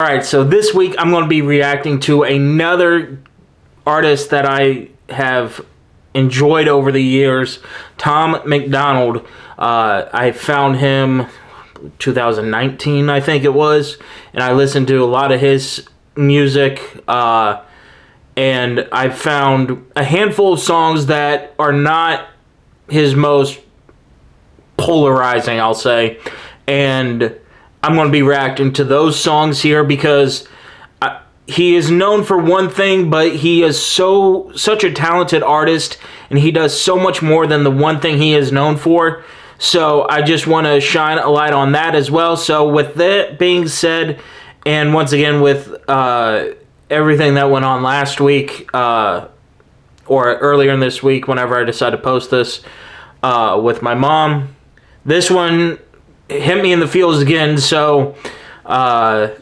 Alright, so this week I'm going to be reacting to another artist that I have enjoyed over the years, Tom MacDonald. I found him 2019, I think it was, and I listened to a lot of his music, and I found a handful of songs that are not his most polarizing, I'll say, and I'm going to be reacting to those songs here because he is known for one thing, but he is such a talented artist, and he does so much more than the one thing he is known for. So I just want to shine a light on that as well. So with that being said, and once again with everything that went on last week, or earlier in this week whenever I decided to post this with my mom, this one hit me in the feels again, so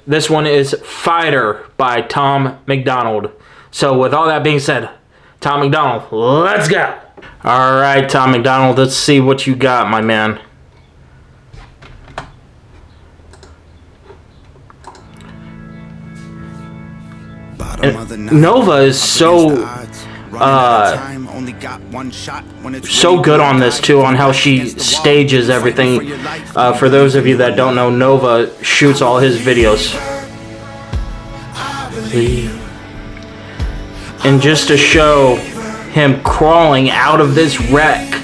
this one is Fighter by Tom MacDonald. So with all that being said, Tom MacDonald, let's go! Alright, Tom MacDonald, let's see what you got, my man. Nova is so good on this too, on how she stages everything. For those of you that don't know, Nova shoots all his videos. And just to show him crawling out of this wreck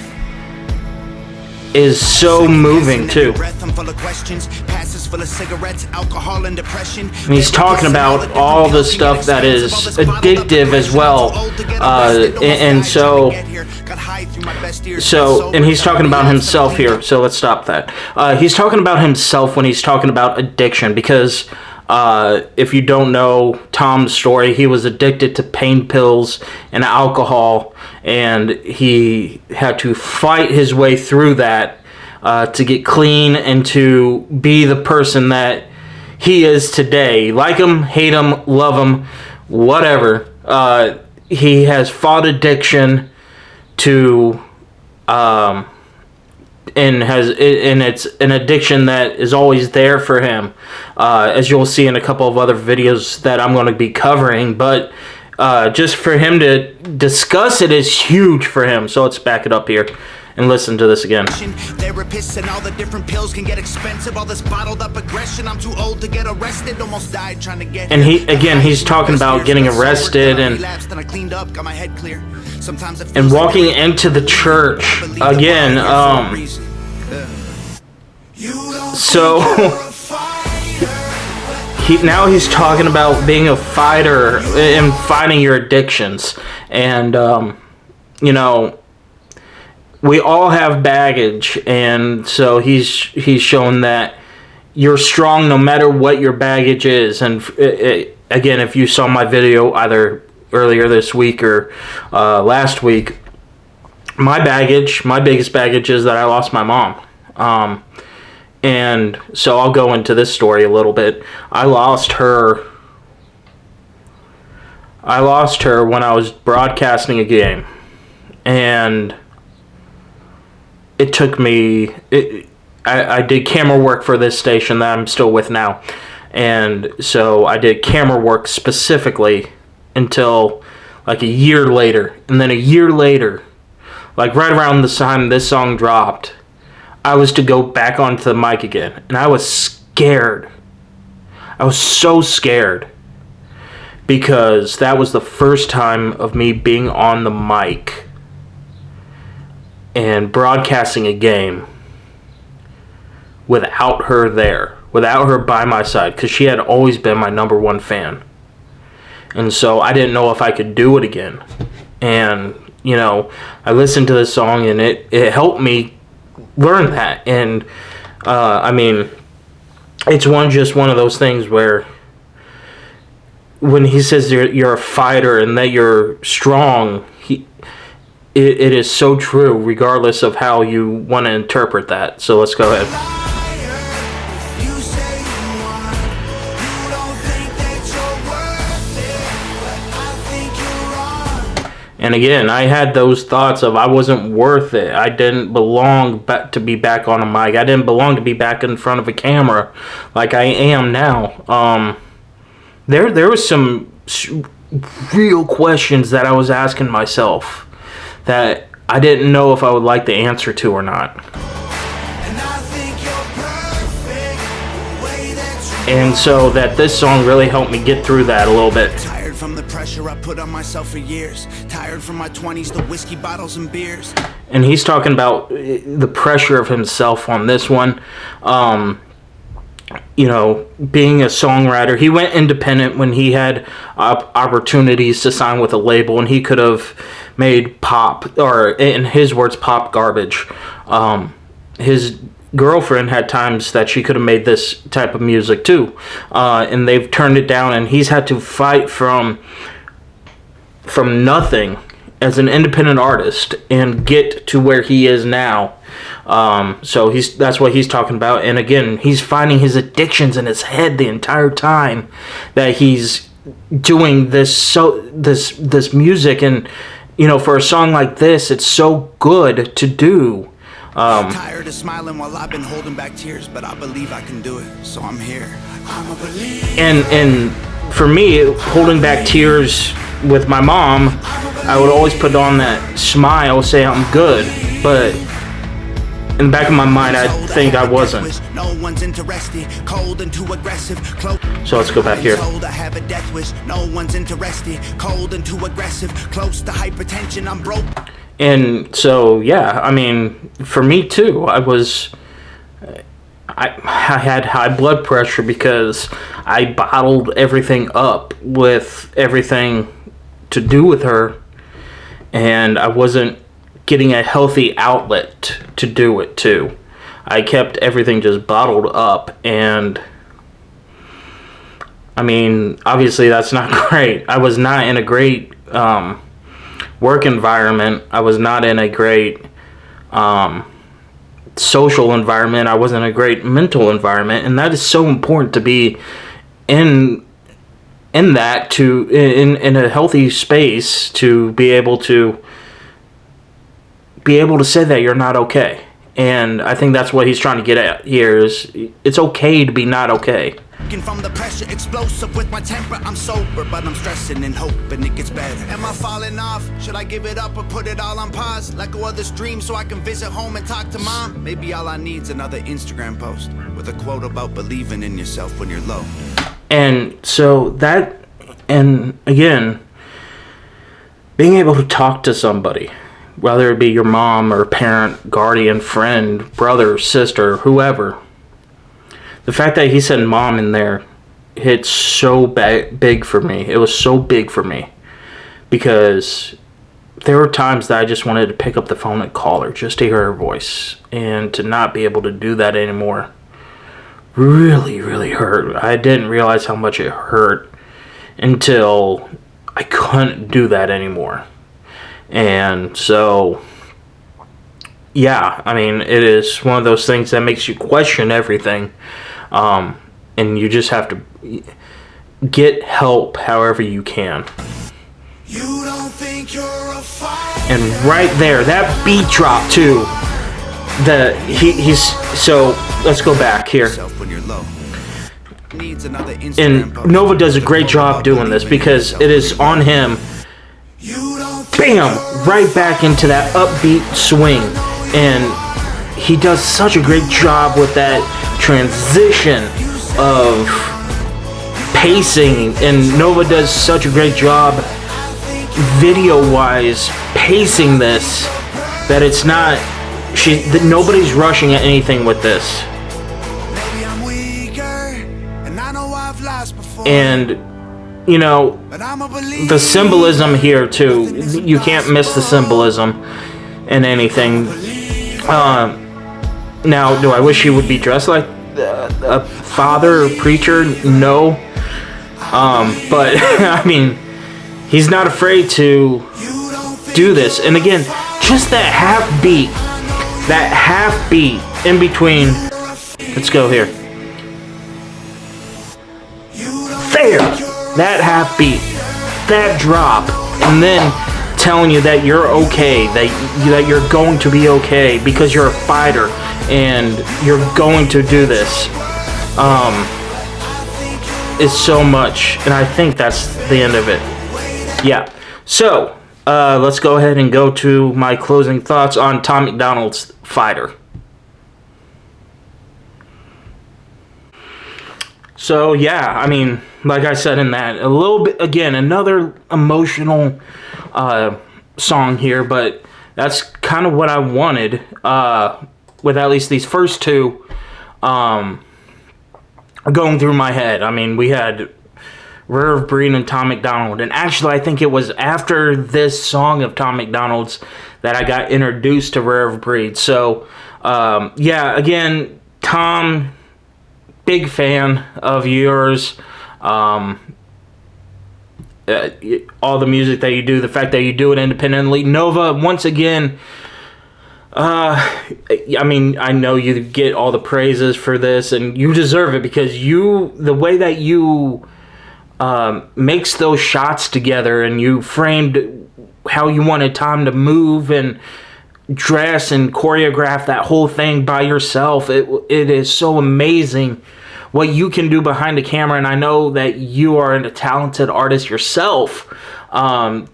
is so moving too. And he's talking about all the stuff that is addictive as well, and he's talking about himself here. So let's stop that. He's talking about himself when he's talking about addiction, because if you don't know Tom's story, he was addicted to pain pills and alcohol, and he had to fight his way through that to get clean and to be the person that he is today. Like him, hate him, love him, whatever. He has fought addiction to, and it's an addiction that is always there for him, as you'll see in a couple of other videos that I'm going to be covering. But just for him to discuss it is huge for him. So let's back it up here and listen to this again. Therapists and all the different pills can get expensive. All this bottled up aggression. I'm too old to get arrested. Almost died trying to get. And he's talking about getting arrested and walking into the church again. So now he's talking about being a fighter and fighting your addictions, and you know, we all have baggage, and so he's shown that you're strong no matter what your baggage is. And again, if you saw my video either earlier this week or last week, my biggest baggage is that I lost my mom. And so I'll go into this story a little bit. I lost her when I was broadcasting a game, and it took me, I did camera work for this station that I'm still with now, and so I did camera work specifically until like a year later, and then a year later, like right around the time this song dropped, I was to go back onto the mic again, and I was scared. I was so scared, because that was the first time of me being on the mic and broadcasting a game without her there, without her by my side, because she had always been my #1 fan. And so I didn't know if I could do it again. And, you know, I listened to this song, and it helped me learn that. And, I mean, it's just one of those things where when he says you're a fighter and that you're strong, it is so true, regardless of how you want to interpret that. So let's go ahead. And again, I had those thoughts of I wasn't worth it. I didn't belong to be back on a mic. I didn't belong to be back in front of a camera like I am now. there was some real questions that I was asking myself that I didn't know if I would like the answer to or not. And so that this song really helped me get through that a little bit. Tired from the pressure I put on myself for years. Tired from my 20s, the whiskey bottles and beers. And he's talking about the pressure of himself on this one. You know, being a songwriter, he went independent when he had opportunities to sign with a label, and he could have made pop, or in his words, pop garbage. His girlfriend had times that she could have made this type of music too, and they've turned it down, and he's had to fight from nothing as an independent artist and get to where he is now. So that's what he's talking about. And again, he's finding his addictions in his head the entire time that he's doing this music. And you know, for a song like this, it's so good to do. Tired of smiling while I've been holding back tears, but I believe I can do it, so I'm here. I'm a believer. And for me, holding back tears with my mom, I would always put on that smile, say I'm good, but in the back of my mind, I think I wasn't. No one's interested, cold and too aggressive. So let's go back here. I have a death wish. No one's interested, cold and too aggressive. Close to hypertension, I'm broke. And so, yeah, I mean, for me too, I had high blood pressure because I bottled everything up with everything to do with her, and I wasn't getting a healthy outlet to do it too. I kept everything just bottled up, and I mean, obviously that's not great. I was not in a great work environment. I was not in a great social environment. I wasn't in a great mental environment, and that is so important to be in that, to in a healthy space, to be able to say that you're not okay. And I think that's what he's trying to get at here, is it's okay to be not okay. From the pressure, explosive with my temper. I'm sober, but I'm stressing and hoping it gets better. Am I falling off? Should I give it up or put it all on pause? Let go of this dream so I can visit home and talk to mom? Maybe all I need's another Instagram post with a quote about believing in yourself when you're low. And so that, and again, being able to talk to somebody, whether it be your mom or parent, guardian, friend, brother, sister, whoever. The fact that he said mom in there hit so big for me. It was so big for me because there were times that I just wanted to pick up the phone and call her just to hear her voice, and to not be able to do that anymore really, really hurt. I didn't realize how much it hurt until I couldn't do that anymore. And so, yeah, I mean, it is one of those things that makes you question everything. And you just have to get help however you can. You don't think you're a fighter. And right there, that beat drop too. He's so let's go back here. And Nova does a great job doing this because it is on him. Bam! Right back into that upbeat swing. And he does such a great job with that transition of pacing. And Nova does such a great job video-wise pacing this that it's not... nobody's rushing at anything with this. And... you know, the symbolism here too, you can't miss the symbolism in anything. Now, do I wish he would be dressed like a father or preacher? No. But, I mean, he's not afraid to do this. And again, just that half beat in between. Let's go here. There! That half beat, that drop, and then telling you that you're okay, that you're going to be okay because you're a fighter and you're going to do this. is so much, and I think that's the end of it. Yeah. So, let's go ahead and go to my closing thoughts on Tom MacDonald's Fighter. So, yeah, I mean, like I said in that, a little bit, again, another emotional song here, but that's kind of what I wanted with at least these first two going through my head. I mean, we had Rare of Breed and Tom MacDonald, and actually I think it was after this song of Tom MacDonald's that I got introduced to Rare of Breed. So, yeah, again, Tom, big fan of yours. All the music that you do, the fact that you do it independently. Nova, once again, I mean, I know you get all the praises for this, and you deserve it, because the way that you makes those shots together, and you framed how you wanted Tom to move and dress and choreograph that whole thing by yourself. It is so amazing what you can do behind the camera, and I know that you are a talented artist yourself.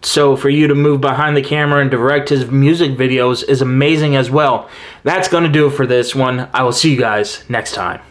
So for you to move behind the camera and direct his music videos is amazing as well. That's going to do it for this one. I will see you guys next time.